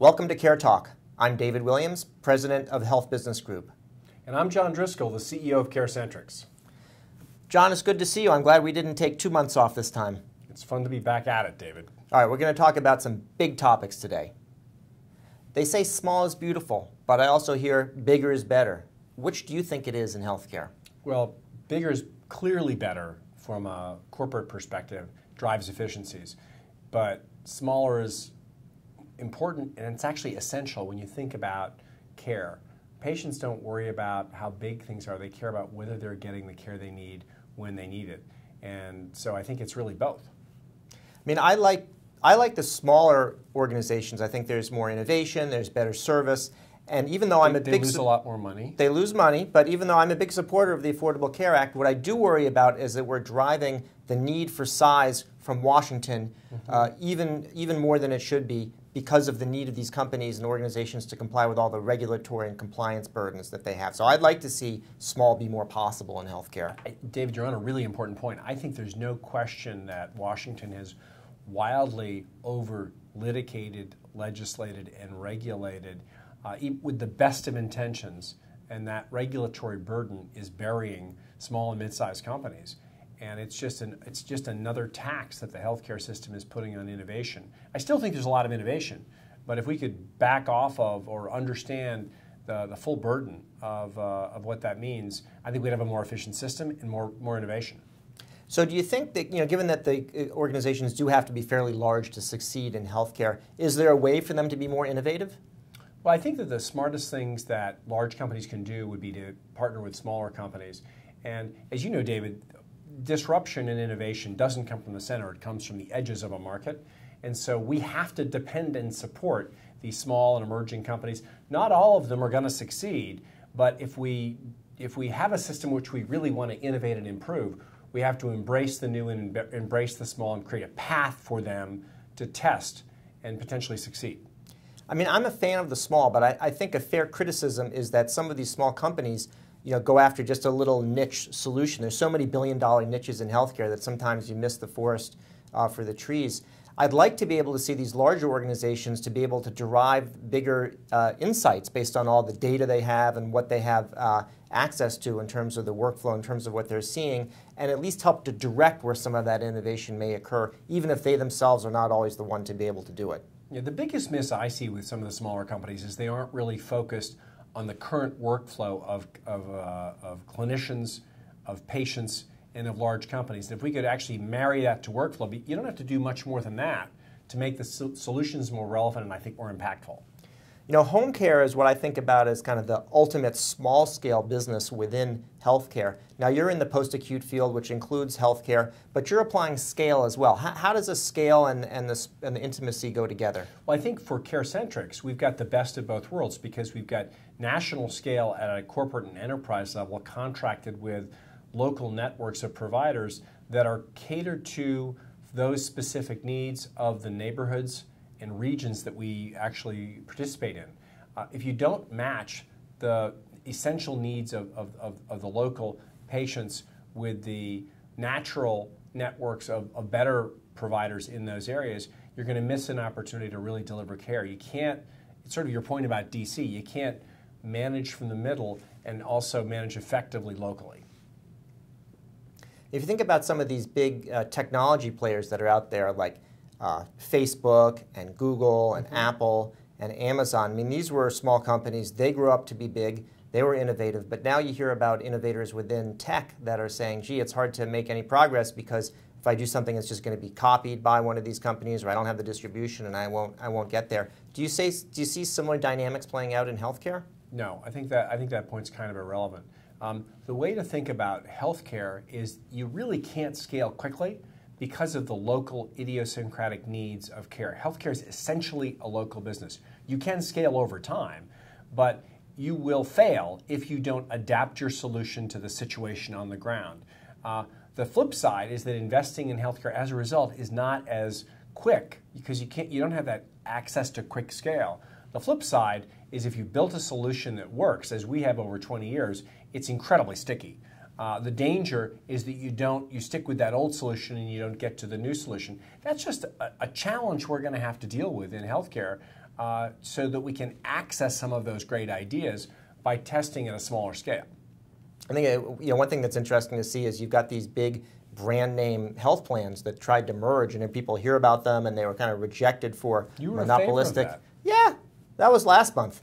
Welcome to CareTalk. I'm David Williams, President of Health Business Group. And I'm John Driscoll, the CEO of CareCentrix. John, it's good to see you. I'm glad we didn't take 2 months off this time. It's fun to be back at it, David. All right, we're going to talk about some big topics today. They say small is beautiful, but I also hear bigger is better. Which do you think it is in healthcare? Well, bigger is clearly better from a corporate perspective, drives efficiencies. But smaller is important, and it's actually essential when you think about care. Patients don't worry about how big things are. They care about whether they're getting the care they need when they need it. And so I think it's really both. I mean, I like the smaller organizations. I think there's more innovation, there's better service, and even though they lose a lot more money. They lose money, but even though I'm a big supporter of the Affordable Care Act, what I do worry about is that we're driving the need for size from Washington even more than it should be, because of the need of these companies and organizations to comply with all the regulatory and compliance burdens that they have. So I'd like to see small be more possible in healthcare. David, you're on a really important point. I think there's no question that Washington has wildly over-litigated, legislated, and regulated with the best of intentions, and that regulatory burden is burying small and mid-sized companies. And it's just another tax that the healthcare system is putting on innovation. I still think there's a lot of innovation, but if we could back off of or understand the full burden of what that means, I think we'd have a more efficient system and more innovation. So do you think that, given that the organizations do have to be fairly large to succeed in healthcare, is there a way for them to be more innovative? Well, I think that the smartest things that large companies can do would be to partner with smaller companies. And as you know, David, disruption and innovation doesn't come from the center, it comes from the edges of a market. And so we have to depend and support these small and emerging companies. Not all of them are going to succeed, but if we have a system which we really want to innovate and improve, we have to embrace the new and embrace the small and create a path for them to test and potentially succeed. I mean, I'm a fan of the small, but I think a fair criticism is that some of these small companies go after just a little niche solution. There's so many billion-dollar niches in healthcare that sometimes you miss the forest for the trees. I'd like to be able to see these larger organizations to be able to derive bigger insights based on all the data they have and what they have access to in terms of the workflow, in terms of what they're seeing, and at least help to direct where some of that innovation may occur, even if they themselves are not always the one to be able to do it. Yeah, the biggest miss I see with some of the smaller companies is they aren't really focused on the current workflow of clinicians, of patients, and of large companies. And if we could actually marry that to workflow, you don't have to do much more than that to make the solutions more relevant and I think more impactful. Home care is what I think about as kind of the ultimate small-scale business within healthcare. Now, you're in the post-acute field, which includes healthcare, but you're applying scale as well. How does the scale and the intimacy go together? Well, I think for CareCentrix, we've got the best of both worlds because we've got national scale at a corporate and enterprise level contracted with local networks of providers that are catered to those specific needs of the neighborhoods and regions that we actually participate in. If you don't match the essential needs of the local patients with the natural networks of better providers in those areas, you're going to miss an opportunity to really deliver care. You can't, it's sort of your point about DC, you can't manage from the middle and also manage effectively locally. If you think about some of these big technology players that are out there, like Facebook and Google and Apple and Amazon. I mean, these were small companies. They grew up to be big. They were innovative. But now you hear about innovators within tech that are saying, gee, it's hard to make any progress because if I do something, it's just going to be copied by one of these companies, or I don't have the distribution and I won't get there. Do you see similar dynamics playing out in healthcare? No, I think that point's kind of irrelevant. The way to think about healthcare is you really can't scale quickly because of the local idiosyncratic needs of care. Healthcare is essentially a local business. You can scale over time, but you will fail if you don't adapt your solution to the situation on the ground. The flip side is that investing in healthcare as a result is not as quick because you don't have that access to quick scale. The flip side is if you built a solution that works, as we have over 20 years, it's incredibly sticky. The danger is that you stick with that old solution and you don't get to the new solution. That's just a challenge we're going to have to deal with in healthcare so that we can access some of those great ideas by testing at a smaller scale. I think one thing that's interesting to see is you've got these big brand name health plans that tried to merge, and then people hear about them, and they were kind of rejected for monopolistic. In favor of that. Yeah, that was last month.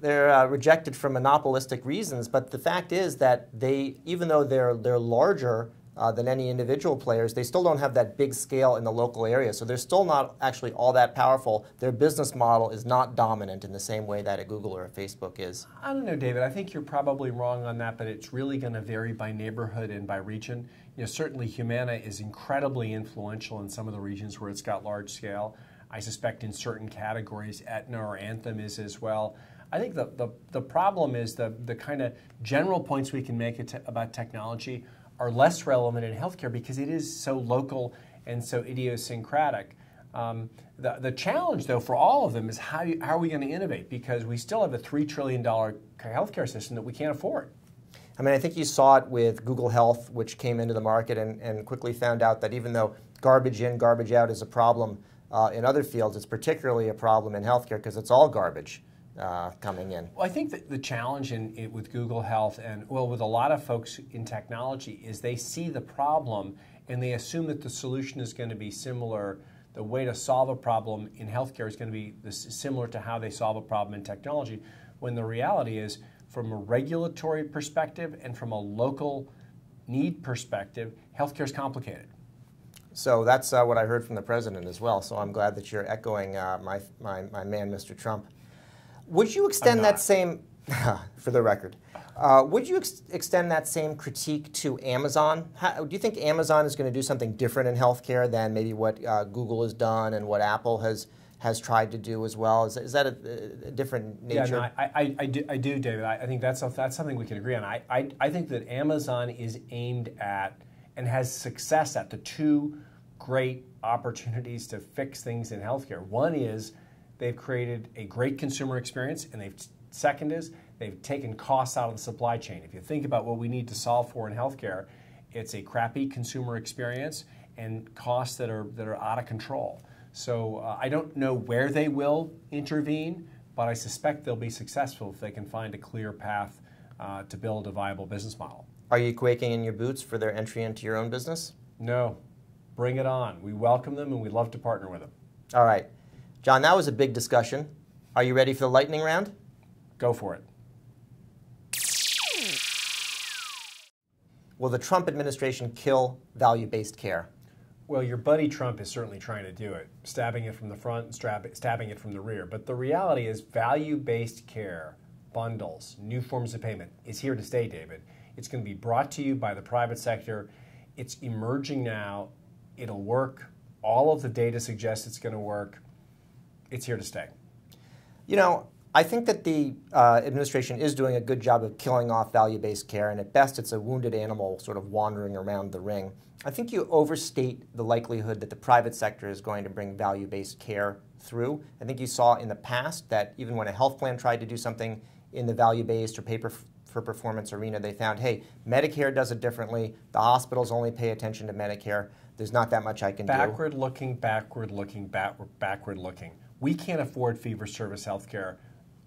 They're rejected for monopolistic reasons, but the fact is that they, even though they're larger than any individual players, they still don't have that big scale in the local area. So they're still not actually all that powerful. Their business model is not dominant in the same way that a Google or a Facebook is. I don't know, David. I think you're probably wrong on that, but it's really going to vary by neighborhood and by region. Certainly Humana is incredibly influential in some of the regions where it's got large scale. I suspect in certain categories, Aetna or Anthem is as well. I think the problem is the kind of general points we can make about technology are less relevant in healthcare because it is so local and so idiosyncratic. The challenge, though, for all of them is how are we going to innovate, because we still have a $3 trillion healthcare system that we can't afford. I mean, I think you saw it with Google Health, which came into the market and quickly found out that even though garbage in, garbage out is a problem in other fields, it's particularly a problem in healthcare because it's all garbage coming in. Well, I think that the challenge with Google Health and, well, with a lot of folks in technology is they see the problem and they assume that the solution is going to be similar. The way to solve a problem in healthcare is going to be similar to how they solve a problem in technology, when the reality is, from a regulatory perspective and from a local need perspective, healthcare is complicated. So that's what I heard from the president as well. So I'm glad that you're echoing my man, Mr. Trump. Would you extend that same, for the record, would you extend that same critique to Amazon? Do you think Amazon is going to do something different in healthcare than maybe what Google has done and what Apple has tried to do as well? Is that a different nature? Yeah, no, I do, David. I think that's something we can agree on. I think that Amazon is aimed at and has success at the two great opportunities to fix things in healthcare. One is they've created a great consumer experience, and second is they've taken costs out of the supply chain. If you think about what we need to solve for in healthcare, it's a crappy consumer experience and costs that are out of control. So I don't know where they will intervene, but I suspect they'll be successful if they can find a clear path to build a viable business model. Are you quaking in your boots for their entry into your own business? No. Bring it on. We welcome them and we'd love to partner with them. All right. John, that was a big discussion. Are you ready for the lightning round? Go for it. Will the Trump administration kill value-based care? Well, your buddy Trump is certainly trying to do it, stabbing it from the front and stabbing it from the rear. But the reality is value-based care, bundles, new forms of payment is here to stay, David. It's going to be brought to you by the private sector. It's emerging now. It'll work. All of the data suggests it's going to work. It's here to stay. You know, I think that the administration is doing a good job of killing off value-based care, and at best it's a wounded animal sort of wandering around the ring. I think you overstate the likelihood that the private sector is going to bring value-based care through. I think you saw in the past that even when a health plan tried to do something in the value-based or pay-for-performance arena, they found, hey, Medicare does it differently. The hospitals only pay attention to Medicare. There's not that much I can do. Backward looking, backward looking, backward looking. We can't afford fee-for-service health care.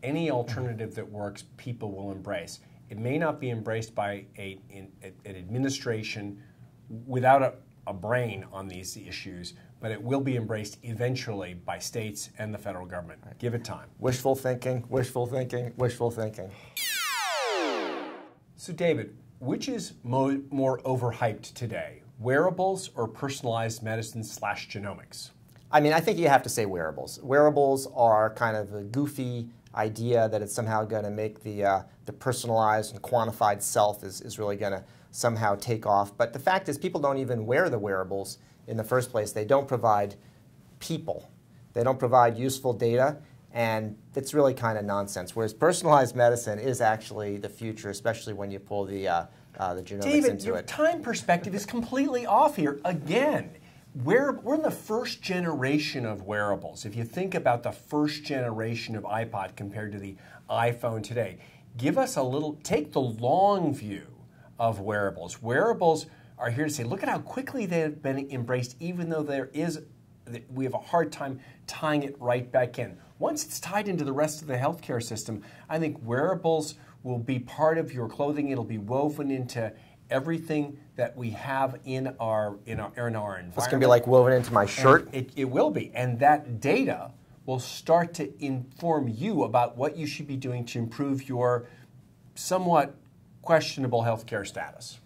Any alternative that works, people will embrace. It may not be embraced by an administration without a brain on these issues, but it will be embraced eventually by states and the federal government. Right. Give it time. Wishful thinking, wishful thinking, wishful thinking. So David, which is more overhyped today, wearables or personalized medicine / genomics? I mean, I think you have to say wearables. Wearables are kind of a goofy idea that it's somehow going to make the personalized and quantified self is really going to somehow take off. But the fact is, people don't even wear the wearables in the first place. They don't provide people. They don't provide useful data, and it's really kind of nonsense. Whereas personalized medicine is actually the future, especially when you pull the genomics David, into your it. time perspective is completely off here again. We're in the first generation of wearables. If you think about the first generation of iPod compared to the iPhone today, give us a little, take the long view of wearables. Wearables are here to say, look at how quickly they have been embraced, even though there is we have a hard time tying it right back in. Once it's tied into the rest of the healthcare system, I think wearables will be part of your clothing. It'll be woven into everything that we have in our environment. It's going to be like woven into my shirt? It will be. And that data will start to inform you about what you should be doing to improve your somewhat questionable healthcare status.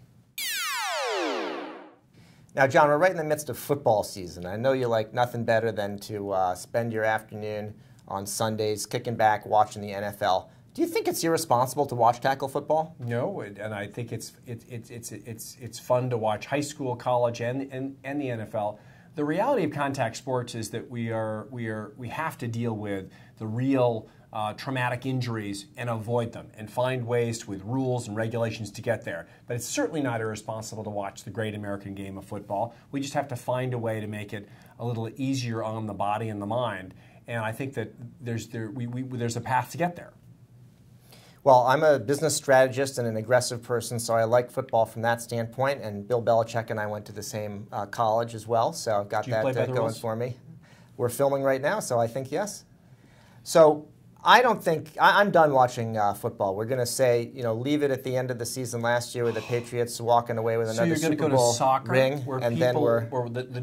Now, John, we're right in the midst of football season. I know you like nothing better than to spend your afternoon on Sundays kicking back, watching the NFL. Do you think it's irresponsible to watch tackle football? No, and I think it's fun to watch high school, college, and the NFL. The reality of contact sports is that we have to deal with the real traumatic injuries and avoid them and find ways with rules and regulations to get there. But it's certainly not irresponsible to watch the great American game of football. We just have to find a way to make it a little easier on the body and the mind. And I think that there's a path to get there. Well, I'm a business strategist and an aggressive person, so I like football from that standpoint. And Bill Belichick and I went to the same college as well, so I've got that going for me. We're filming right now, so I think yes. So I don't think I'm done watching football. We're going to say, leave it at the end of the season last year with the Patriots walking away with another Super Bowl ring, and then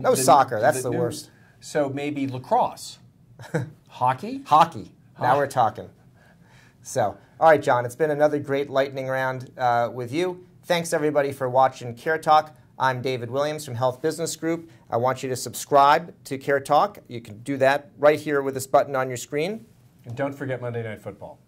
no soccer. That's the worst. So maybe lacrosse, hockey. Hockey. Now we're talking. So, all right, John, it's been another great lightning round with you. Thanks, everybody, for watching CareTalk. I'm David Williams from Health Business Group. I want you to subscribe to CareTalk. You can do that right here with this button on your screen. And don't forget Monday Night Football.